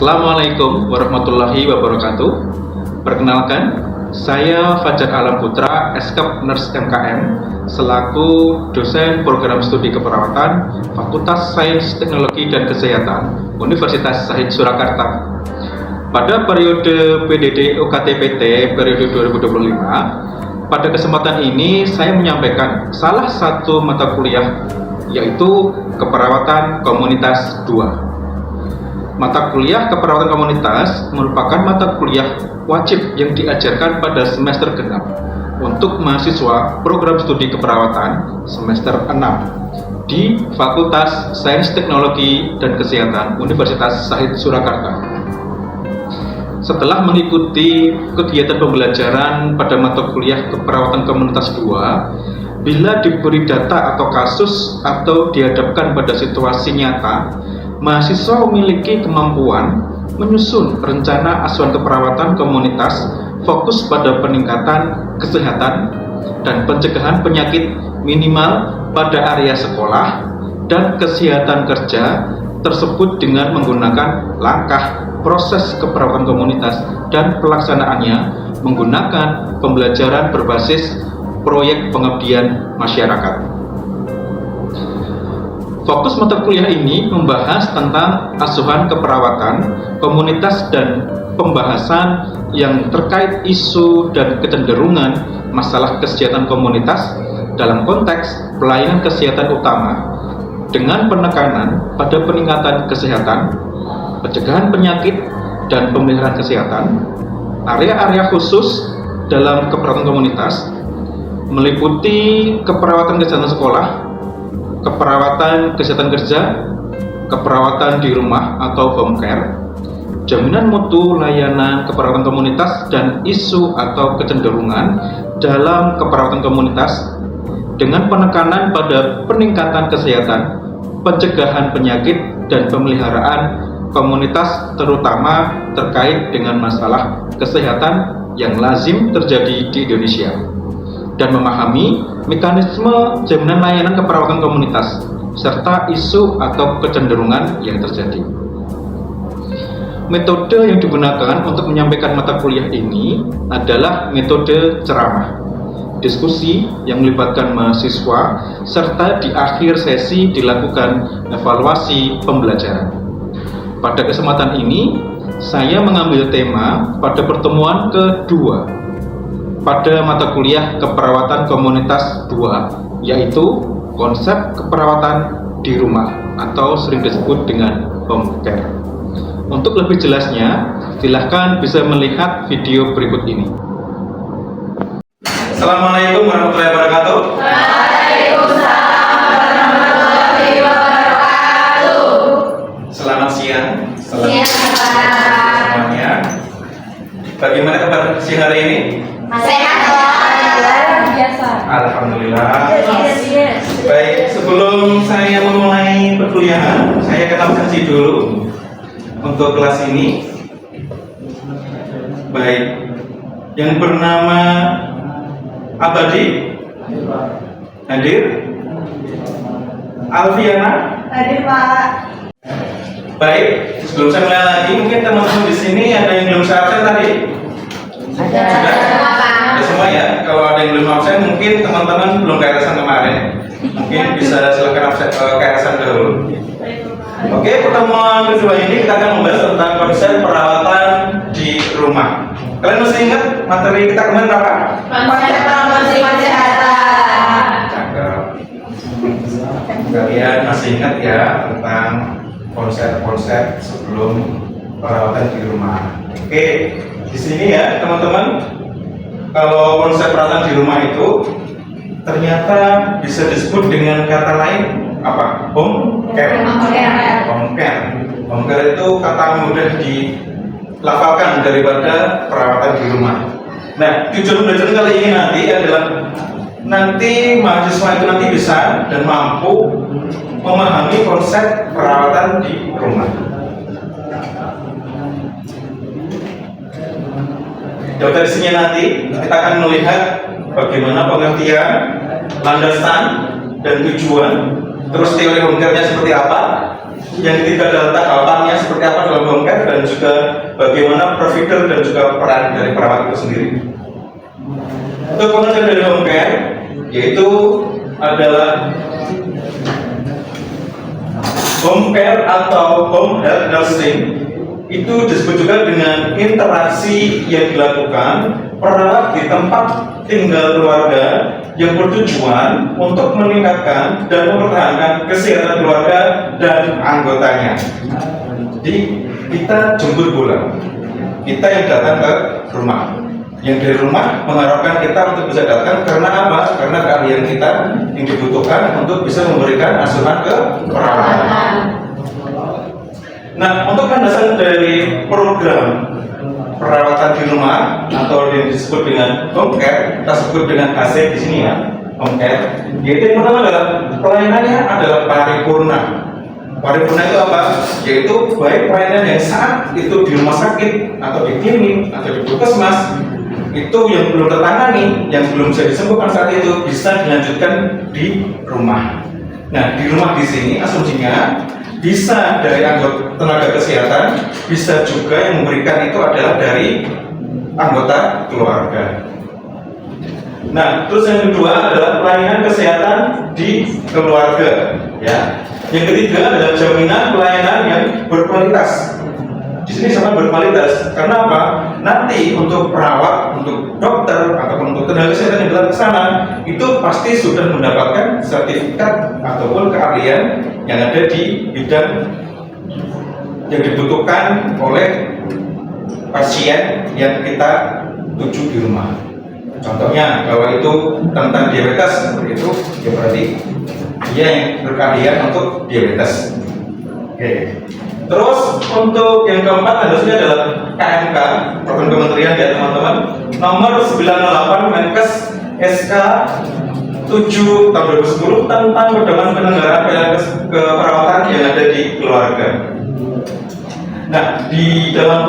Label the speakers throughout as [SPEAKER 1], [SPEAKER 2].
[SPEAKER 1] Assalamualaikum warahmatullahi wabarakatuh. Perkenalkan, saya Fajar Alam Putra, Eskap Nurse MKM, selaku dosen program studi keperawatan Fakultas Sains Teknologi dan Kesehatan Universitas Syahid Surakarta. Pada periode PDD UKT-PT periode 2025, pada kesempatan ini saya menyampaikan salah satu mata kuliah, yaitu Keperawatan Komunitas 2. Mata kuliah keperawatan komunitas merupakan mata kuliah wajib yang diajarkan pada semester genap untuk mahasiswa program studi keperawatan semester 6 di Fakultas Sains Teknologi dan Kesehatan Universitas Syahid Surakarta. Setelah mengikuti kegiatan pembelajaran pada mata kuliah keperawatan komunitas 2, bila diberi data atau kasus atau dihadapkan pada situasi nyata, mahasiswa memiliki kemampuan menyusun rencana asuhan keperawatan komunitas fokus pada peningkatan kesehatan dan pencegahan penyakit minimal pada area sekolah dan kesehatan kerja tersebut dengan menggunakan langkah proses keperawatan komunitas dan pelaksanaannya menggunakan pembelajaran berbasis proyek pengabdian masyarakat. Fokus mata kuliah ini membahas tentang asuhan keperawatan komunitas dan pembahasan yang terkait isu dan kecenderungan masalah kesehatan komunitas dalam konteks pelayanan kesehatan utama dengan penekanan pada peningkatan kesehatan, pencegahan penyakit, dan pemeliharaan kesehatan. Area-area khusus dalam keperawatan komunitas meliputi keperawatan kesehatan sekolah, keperawatan kesehatan kerja, keperawatan di rumah atau home care, jaminan mutu layanan keperawatan komunitas, dan isu atau kecenderungan dalam keperawatan komunitas dengan penekanan pada peningkatan kesehatan, pencegahan penyakit, dan pemeliharaan komunitas terutama terkait dengan masalah kesehatan yang lazim terjadi di Indonesia, dan memahami mekanisme jaminan layanan keperawatan komunitas serta isu atau kecenderungan yang terjadi. Metode yang digunakan untuk menyampaikan mata kuliah ini adalah metode ceramah, diskusi yang melibatkan mahasiswa, serta di akhir sesi dilakukan evaluasi pembelajaran. Pada kesempatan ini, saya mengambil tema pada pertemuan kedua pada mata kuliah keperawatan komunitas 2, yaitu konsep keperawatan di rumah atau sering disebut dengan home care. Untuk lebih jelasnya, silahkan bisa melihat video berikut ini.
[SPEAKER 2] Assalamualaikum warahmatullahi wabarakatuh.
[SPEAKER 3] Waalaikumsalam warahmatullahi wabarakatuh.
[SPEAKER 2] Selamat siang.
[SPEAKER 3] Siang, Pak.
[SPEAKER 2] Semuanya. Bagaimana kabar siang hari ini?
[SPEAKER 3] Sehat, Pak.
[SPEAKER 4] Biasa.
[SPEAKER 2] Alhamdulillah.
[SPEAKER 4] Yes.
[SPEAKER 2] Baik, sebelum saya memulai perkuliahan, saya kenalkan dulu untuk kelas ini. Baik, yang bernama Abadi hadir, Alfiana
[SPEAKER 4] Hadir, Pak.
[SPEAKER 2] baik. Sebelum saya mulai lagi, mungkin teman-teman di sini ada yang belum saya absen tadi?
[SPEAKER 4] Ada.
[SPEAKER 2] Ada semua ya. Kalau ada yang belum absen, mungkin teman-teman belum KRS-an kemarin. Mungkin bisa silakan absen KRS-an dahulu. Oke, pertemuan kedua ini kita akan membahas tentang konsep perawatan di rumah. Kalian mesti ingat materi kita kemarin apa?
[SPEAKER 3] Konsep promosi kesehatan.
[SPEAKER 2] Cakep. Kalian masih ingat ya tentang konsep-konsep sebelum perawatan di rumah. Oke, di sini ya teman-teman, kalau konsep perawatan di rumah itu ternyata bisa disebut dengan kata lain apa? Home care. Home care. Home care itu kata mudah dilafalkan daripada perawatan di rumah. Nah, tujuan belajar kali ini nanti adalah nanti mahasiswa itu nanti bisa dan mampu memahami konsep perawatan di rumah. Dari sini nanti kita akan melihat bagaimana pengertian, landasan, dan tujuan, terus teori home care-nya seperti apa, yang ketiga adalah tahapannya seperti apa dalam home care, dan juga bagaimana provider dan juga peran dari perawat itu sendiri. Untuk pengertian dari home care, yaitu adalah home care atau home health nursing, itu disebut juga dengan interaksi yang dilakukan perawat di tempat tinggal keluarga yang bertujuan untuk meningkatkan dan mempertahankan kesehatan keluarga dan anggotanya. Jadi kita jemput bola, kita yang datang ke rumah, yang dari rumah mengharapkan kita untuk bisa datang karena apa? Karena keahlian kita yang dibutuhkan untuk bisa memberikan asuhan ke perawat. Nah, untuk landasan dari program perawatan di rumah atau yang disebut dengan home care, kita sebut dengan AC di sini ya, home care. Yaitu yang pertama adalah pelayanannya adalah paripurna. Paripurna itu apa? Yaitu baik pelayanan yang saat itu di rumah sakit atau di klinik atau di puskesmas itu yang belum tertangani, yang belum bisa disembuhkan saat itu bisa dilanjutkan di rumah. Nah, di rumah di sini asumsinya bisa dari anggota tenaga kesehatan, bisa juga yang memberikan itu adalah dari anggota keluarga. Nah, terus yang kedua adalah pelayanan kesehatan di keluarga, ya. Yang ketiga adalah jaminan pelayanan yang berkualitas. Di sini sangat berkualitas. Karena apa? Nanti untuk perawat, untuk dokter ataupun untuk tenaga kesehatan yang datang ke sana itu pasti sudah mendapatkan sertifikat ataupun keahlian yang ada di bidang yang dibutuhkan oleh pasien yang kita tuju di rumah. Contohnya kalau itu tentang diabetes seperti itu, ya berarti dia yang berkeahlian untuk diabetes. Oke. Terus untuk yang keempat harusnya adalah KMK, program kementerian ya teman-teman, nomor 98 Menkes SK 7 tahun 2010 tentang pedoman penyelenggaraan pelayanan keperawatan yang ada di keluarga. Nah, di dalam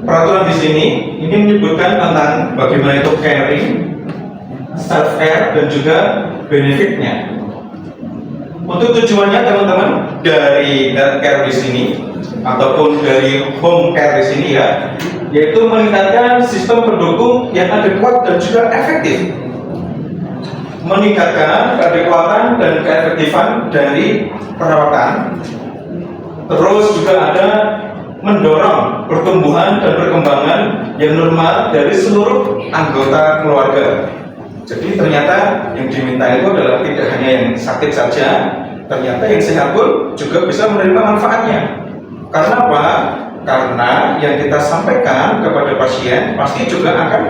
[SPEAKER 2] peraturan di sini ini menyebutkan tentang bagaimana itu caring, self care dan juga benefitnya. Untuk tujuannya teman-teman dari health care di sini ataupun dari home care di sini ya, yaitu meningkatkan sistem pendukung yang adekuat dan juga efektif, meningkatkan keadekuatan dan keefektifan dari perawatan. Terus juga ada mendorong pertumbuhan dan perkembangan yang normal dari seluruh anggota keluarga. Jadi ternyata yang diminta itu adalah tidak hanya yang sakit saja, ternyata yang sehat pun juga bisa menerima manfaatnya. Karena apa? Karena yang kita sampaikan kepada pasien pasti juga akan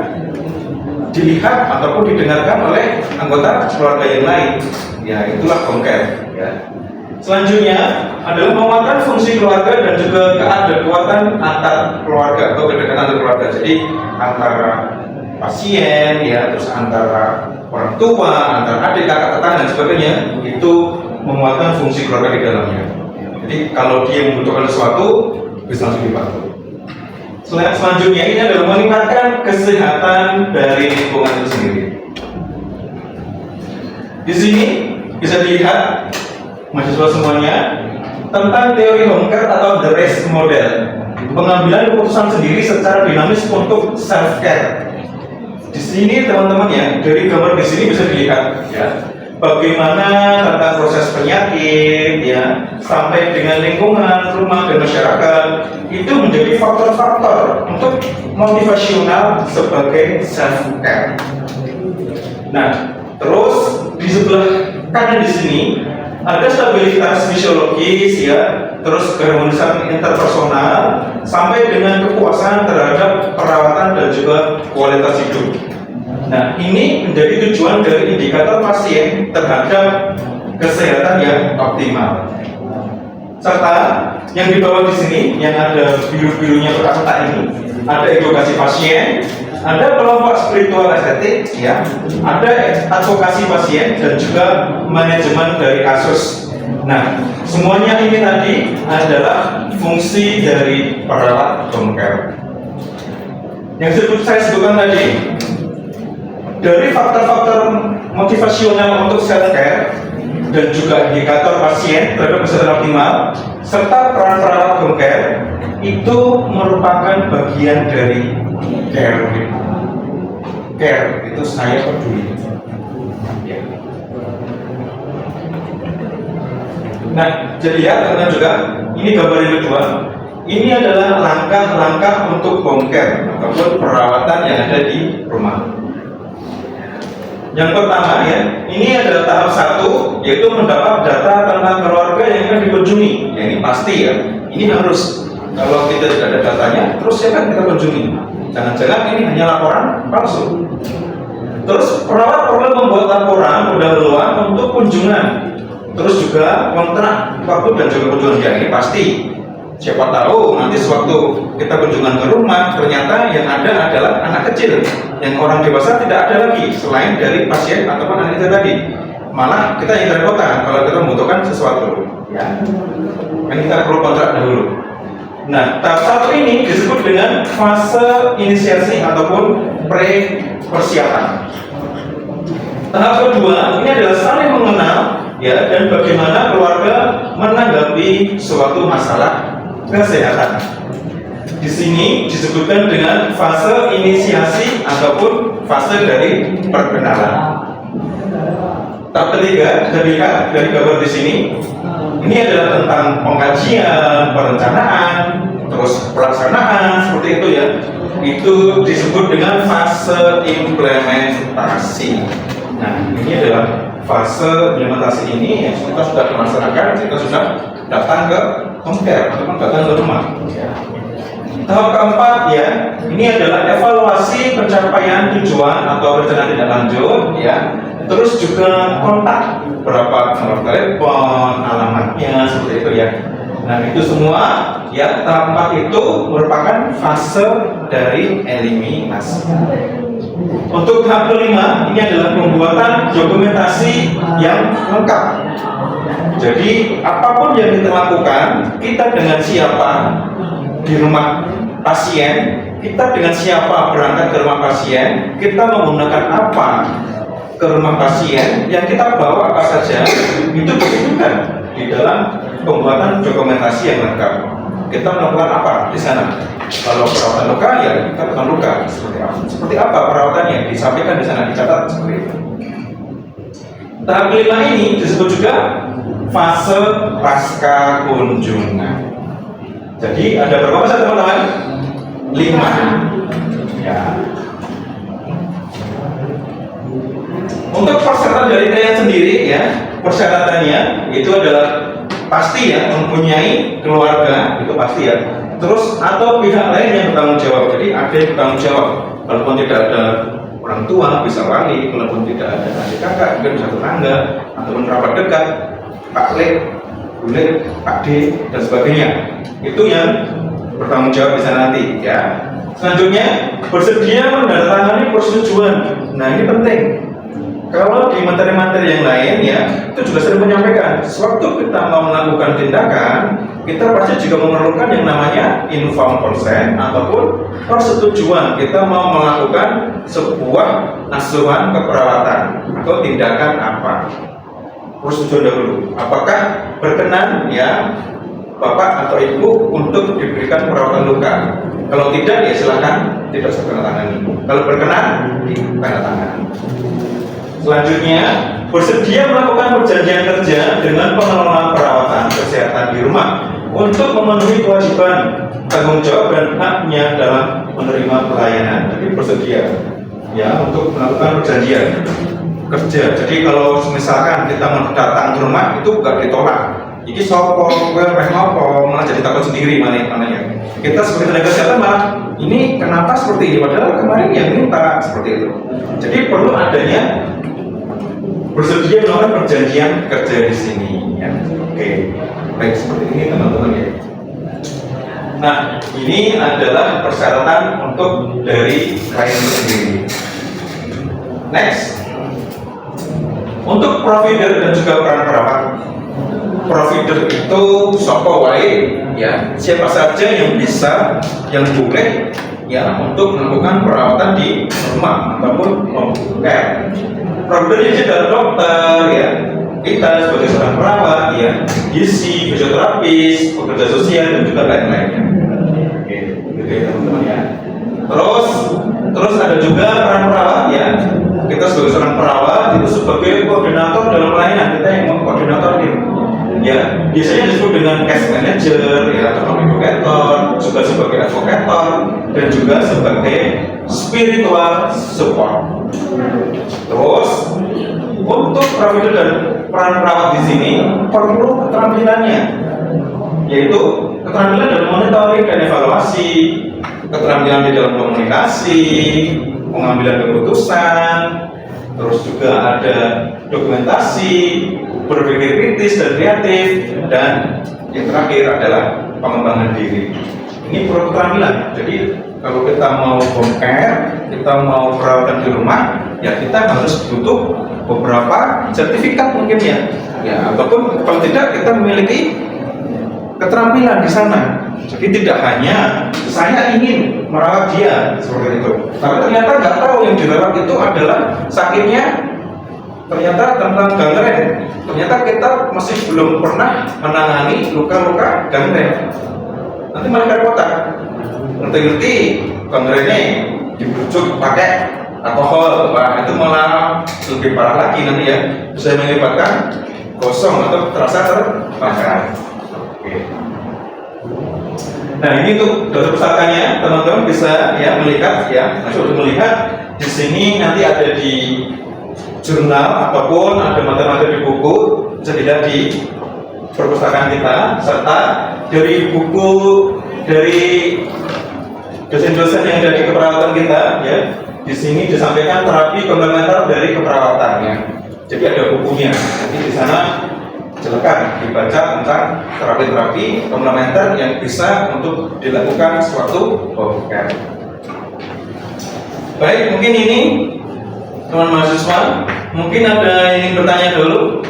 [SPEAKER 2] dilihat ataupun didengarkan oleh anggota keluarga yang lain. Ya, itulah home care. Ya. Selanjutnya adalah menguatkan fungsi keluarga dan juga keadekuatan antar keluarga atau kedekatan antar keluarga. Jadi antara pasien, ya, terus antara orang tua, antara adik, kakak, tetangga dan sebagainya, itu menguatkan fungsi keluarga di dalamnya. Jadi kalau dia membutuhkan sesuatu, bisa langsung dibantu. Selanjutnya ini adalah meningkatkan kesehatan dari lingkungan itu sendiri. Di sini bisa dilihat mahasiswa semuanya tentang teori home care atau the rest model, pengambilan keputusan sendiri secara dinamis untuk self care. Di sini teman-teman ya, dari gambar di sini bisa dilihat ya, bagaimana tentang proses penyakit ya, sampai dengan lingkungan, rumah dan masyarakat itu menjadi faktor-faktor untuk motivasional sebagai self care. Nah, terus di sebelah kanan di sini ada stabilitas fisiologis ya, terus keharmonisan interpersonal sampai dengan kepuasan terhadap perawatan dan juga kualitas hidup. Nah, ini menjadi tujuan dari indikator pasien terhadap kesehatan yang optimal. Serta yang di bawah di sini yang ada biru-birunya berkotak ini, ada edukasi pasien, ada kelompok spiritual estetik, ya, ada advokasi pasien dan juga manajemen dari kasus. Nah, semuanya ini tadi adalah fungsi dari perawat home care. Yang saya sebutkan tadi, dari faktor-faktor motivasional untuk self care dan juga indikator pasien terhadap kesehatan optimal serta peran perawat home care itu merupakan bagian dari care. Care itu saya peduli. Ya. Nah, jadi ya teman-teman juga, ini gambar yang kedua. Ini adalah langkah-langkah untuk home care ataupun perawatan yang ada di rumah. Yang pertama ya, ini adalah tahap 1, yaitu mendapat data tentang keluarga yang akan dikunjungi. Ya, ini pasti ya, ini harus. Kalau kita tidak ada datanya, terus siapa yang kita kunjungi? Jangan-jangan ini hanya laporan palsu. Terus perawat perlu membuat laporan pendahuluan untuk kunjungan. Terus juga kontrak waktu dan juga kunjungan. Ya, ini pasti. Siapa tahu nanti sewaktu kita kunjungan ke rumah, ternyata yang ada adalah anak kecil, yang orang dewasa tidak ada lagi selain dari pasien ataupun anak kita tadi. Malah kita yang kerepotan kalau kita membutuhkan sesuatu. Ya, kan kita perlu kontrak dahulu. Nah, tahap 1 ini disebut dengan fase inisiasi ataupun pre-persiapan. Tahap kedua ini adalah saling mengenal ya, dan bagaimana keluarga menanggapi suatu masalah kesehatan. Di sini disebutkan dengan fase inisiasi ataupun fase dari perkenalan. Tahap ketiga dari gambar di sini, ini adalah tentang pengkajian, perencanaan, terus pelaksanaan seperti itu ya. Itu disebut dengan fase implementasi. Nah, ini adalah fase implementasi ini yang kita sudah melaksanakan, kita sudah datang ke home care ataupun datang ke rumah. Ya. Tahap keempat ya, ini adalah evaluasi pencapaian tujuan atau rencana tindak lanjut ya. Terus juga kontak, berapa nomor telepon, alamatnya seperti itu ya. Nah, itu semua ya, tahap 4 itu merupakan fase dari eliminasi. Untuk tahap kelima, ini adalah pembuatan dokumentasi yang lengkap. Jadi, apapun yang kita lakukan, kita dengan siapa di rumah pasien, kita dengan siapa berangkat ke rumah pasien, kita menggunakan apa ke rumah pasien, yang kita bawa apa saja, itu disebutkan di dalam pembuatan dokumentasi yang lengkap. Kita melakukan apa di sana? Kalau perawatan luka, ya kita lakukan luka seperti apa? Seperti apa perawatannya? Disampaikan di sana, dicatat seperti itu. Tahap kelima ini disebut juga fase pasca kunjungan. Jadi ada berapa fase teman-teman? 5. Ya. Untuk persyaratan dari kalian sendiri ya, persyaratannya itu adalah pasti ya, mempunyai keluarga, itu pasti ya. Terus atau pihak lain yang bertanggung jawab. Jadi ada yang bertanggung jawab. Walaupun tidak ada orang tua, bisa wali. Walaupun tidak ada adik kakak, mungkin bisa tetangga ataupun kerabat dekat, Pak Le, Bu Le, Pak D dan sebagainya. Itu yang bertanggung jawab bisa nanti ya. Selanjutnya bersedia menandatangani persetujuan. Nah, ini penting. Kalau di materi-materi yang lain ya, itu juga sering menyampaikan, sewaktu kita mau melakukan tindakan, kita pasti juga memerlukan yang namanya informed consent ataupun persetujuan. Kita mau melakukan sebuah asuhan keperawatan atau tindakan apa. Persetujuan dahulu. Apakah berkenan ya Bapak atau Ibu untuk diberikan perawatan luka? Kalau tidak ya silakan tidak usah tanda tangani. Kalau berkenan, tanda tangan. Selanjutnya, bersedia melakukan perjanjian kerja dengan pengelola perawatan kesehatan di rumah untuk memenuhi kewajiban, tanggung jawab dan haknya dalam menerima pelayanan. Jadi bersedia ya untuk melakukan perjanjian kerja. Jadi kalau misalkan kita mau datang ke rumah itu gak ditolak. Iki sopo, gue ngopo, malah jadi takut sendiri mana ya. Kita sebagai tenaga kesehatan malah ini kenapa seperti ini? Padahal kemarin yang minta seperti itu. Jadi perlu adanya bersedia melakukan perjanjian kerja di sini ya. Oke, baik seperti ini teman-teman ya. Nah, ini adalah persyaratan untuk dari klien itu sendiri. Next, untuk provider dan juga peran perawat. Provider itu sopo wae ya, siapa saja yang bisa, yang boleh ya untuk melakukan perawatan di rumah ataupun home care. Provider ini adalah dokter ya, kita sebagai seorang perawat, ya, gizi, fisioterapis, pekerja sosial dan juga lain-lainnya. Oke, gitu ya teman-teman ya. Terus ada juga peran perawat ya. Kita sebagai seorang perawat itu sebagai koordinator dalam pelayanan, kita yang mengkoordinator ini. Ya, biasanya disebut dengan case manager ya, atau educator, juga sebagai advocator dan juga sebagai spiritual support. Terus untuk profil dan peran perawat di sini perlu keterampilannya, yaitu keterampilan dalam monitoring dan evaluasi, keterampilan di dalam komunikasi, pengambilan keputusan, terus juga ada dokumentasi, berpikir kritis dan kreatif, dan yang terakhir adalah pengembangan diri. Ini perlu keterampilan. Jadi kalau kita mau home care, kita mau perawatan di rumah, ya kita harus butuh beberapa sertifikat mungkin ya, ataupun kalau tidak kita memiliki keterampilan di sana. Jadi tidak hanya saya ingin merawat dia seperti itu, tapi ternyata nggak tahu yang dirawat itu adalah sakitnya ternyata tentang gangren. Ternyata kita masih belum pernah menangani luka-luka gangren. Nanti malah repotan. Ngerti-ngerti gangrennya dibujuk pakai alkohol, wah itu malah lebih parah lagi nanti ya, bisa menyebabkan gosong atau terasa terbakar. Oke. Nah ini untuk dokter pusakannya, teman-teman bisa ya melihat ya, untuk melihat di sini nanti ada di jurnal ataupun ada materi-materi di buku, bisa dilihat di perpustakaan kita, serta dari buku dari dosen-dosen yang ada di keperawatan kita ya. Di sini disampaikan terapi komplementer dari keperawatan ya. Jadi ada bukunya. Jadi di sana silakan dibaca tentang terapi-terapi komplementer yang bisa untuk dilakukan suatu home care. Baik, mungkin ini teman mahasiswa, mungkin ada yang ingin bertanya dulu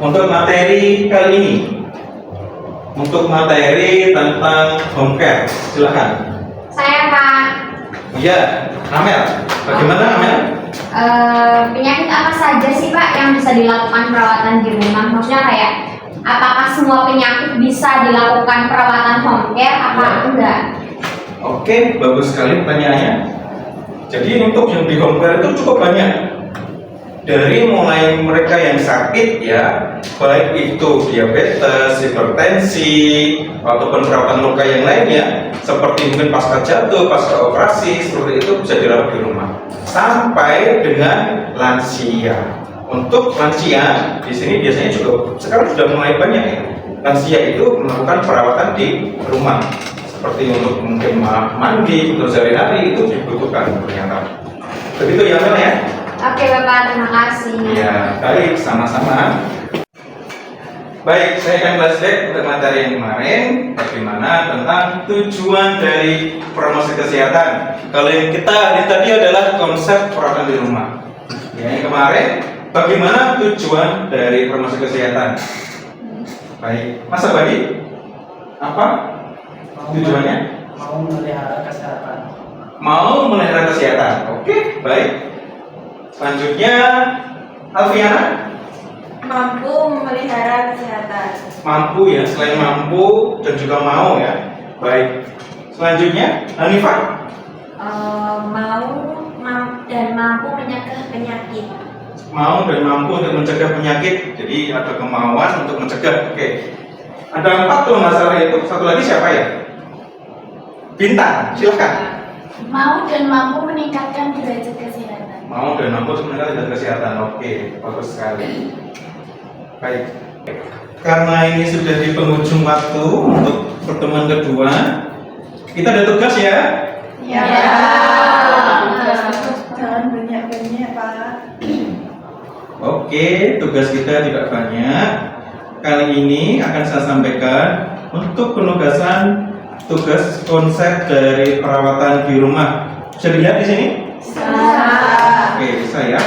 [SPEAKER 2] untuk materi kali ini. Untuk materi tentang home care, silakan.
[SPEAKER 3] Saya Pak.
[SPEAKER 2] Iya, Amel. Bagaimana Amel?
[SPEAKER 3] Penyakit apa saja sih Pak yang bisa dilakukan perawatan di rumah? Maksudnya kayak apakah semua penyakit bisa dilakukan perawatan home care apa enggak?
[SPEAKER 2] Oke, bagus sekali pertanyaannya. Jadi untuk yang di home care itu cukup banyak. Dari mulai mereka yang sakit ya, baik itu diabetes, hipertensi, ataupun perawatan luka yang lainnya, seperti mungkin pasca jatuh, pasca operasi, seperti itu bisa dirawat di rumah. Sampai dengan lansia. Untuk lansia di sini biasanya juga sekarang sudah mulai banyak ya. Lansia itu melakukan perawatan di rumah, seperti untuk mungkin mandi, untuk sehari-hari itu dibutuhkan ternyata. Begitu ya Mel ya.
[SPEAKER 3] Oke Bapak, terima kasih.
[SPEAKER 2] Ya, baik, sama-sama. Baik, saya akan flashback untuk materi yang kemarin, bagaimana tentang tujuan dari promosi kesehatan. Kalau yang kita lihat tadi adalah konsep perawatan di rumah. Ya, yang kemarin, bagaimana tujuan dari promosi kesehatan? Baik, Mas Abadi, apa tujuannya?
[SPEAKER 4] Mau melihara kesehatan.
[SPEAKER 2] Mau melihara kesehatan. Oke, baik. Selanjutnya, Alfiana.
[SPEAKER 4] Mampu memelihara kesehatan.
[SPEAKER 2] Mampu ya, selain mampu dan juga mau ya. Baik. Selanjutnya, Hanifah.
[SPEAKER 4] Mau dan mampu mencegah penyakit.
[SPEAKER 2] Mau dan mampu untuk mencegah penyakit. Jadi ada kemauan untuk mencegah. Oke. Ada 4 tuh masalah itu. Satu lagi siapa ya? Bintang, silakan.
[SPEAKER 3] Mau dan mampu meningkatkan derajat kesehatan.
[SPEAKER 2] Mau dan mampu untuk meningkatkan kesehatan. Oke, bagus sekali. Baik. Karena ini sudah di penghujung waktu untuk pertemuan kedua, kita ada tugas ya.
[SPEAKER 3] Ya.
[SPEAKER 4] Jangan banyak-banyak Pak.
[SPEAKER 2] Oke, tugas kita tidak banyak. Kali ini akan saya sampaikan untuk penugasan tugas konsep dari perawatan di rumah. Bisa dilihat di sini? Oke, bisa ya.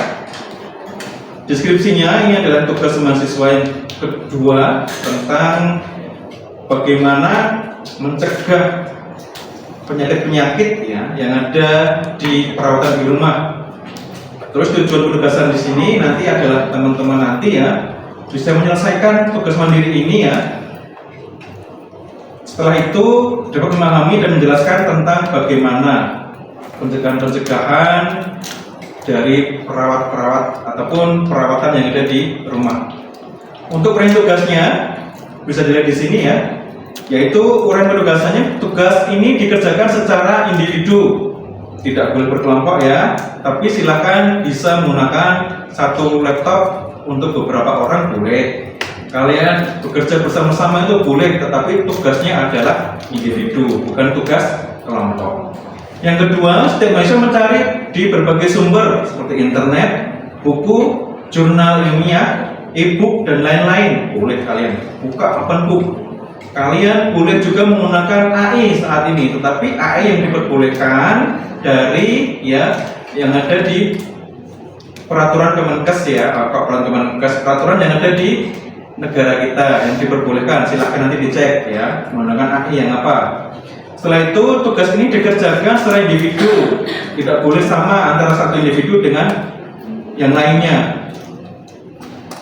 [SPEAKER 2] Deskripsinya ini adalah tugas mahasiswa yang kedua tentang bagaimana mencegah penyakit-penyakit ya yang ada di perawatan di rumah. Terus tujuan penugasan di sini nanti adalah teman-teman nanti ya bisa menyelesaikan tugas mandiri ini ya. Setelah itu dapat memahami dan menjelaskan tentang bagaimana pencegahan dari perawat-perawat ataupun perawatan yang ada di rumah. Untuk range tugasnya bisa dilihat di sini ya, yaitu uraian penugasannya. Tugas ini dikerjakan secara individu, tidak boleh berkelompok ya, tapi silakan bisa menggunakan satu laptop untuk beberapa orang boleh. Kalian bekerja bersama-sama itu boleh, tetapi tugasnya adalah individu, bukan tugas kelompok. Yang kedua, setiap mahasiswa mencari di berbagai sumber seperti internet, buku, jurnal ilmiah, e-book dan lain-lain. Boleh kalian buka open book. Kalian boleh juga menggunakan AI saat ini, tetapi AI yang diperbolehkan dari ya yang ada di peraturan Kemenkes ya, peraturan yang ada di negara kita yang diperbolehkan. Silahkan nanti dicek ya menggunakan AI yang apa. Setelah itu tugas ini dikerjakan secara individu, tidak boleh sama antara satu individu dengan yang lainnya.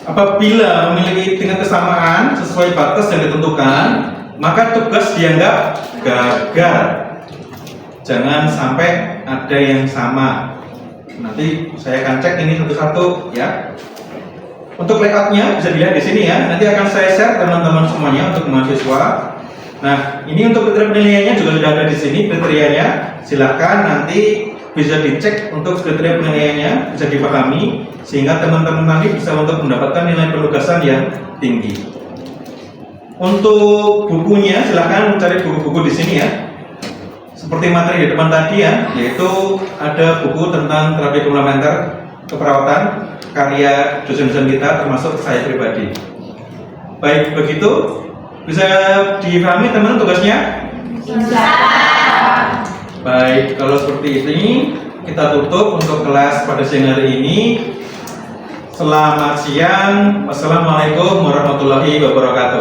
[SPEAKER 2] Apabila memiliki tingkat kesamaan sesuai batas yang ditentukan, maka tugas dianggap gagal. Jangan sampai ada yang sama. Nanti saya akan cek ini satu-satu ya. Untuk layoutnya bisa dilihat di sini ya. Nanti akan saya share teman-teman semuanya untuk mahasiswa. Nah, ini untuk kriteria penilaiannya juga sudah ada di sini kriterianya. Silahkan nanti bisa dicek untuk kriteria penilaiannya, bisa dipahami sehingga teman-teman nanti bisa untuk mendapatkan nilai penugasan yang tinggi. Untuk bukunya silahkan mencari buku-buku di sini ya. Seperti materi di depan tadi ya, yaitu ada buku tentang terapi komplementer keperawatan karya dosen-dosen kita termasuk saya pribadi. Baik, begitu bisa dipahami teman-teman tugasnya?
[SPEAKER 3] Bisa.
[SPEAKER 2] Baik, kalau seperti ini kita tutup untuk kelas pada siang hari ini. Selamat siang. Wassalamualaikum warahmatullahi wabarakatuh.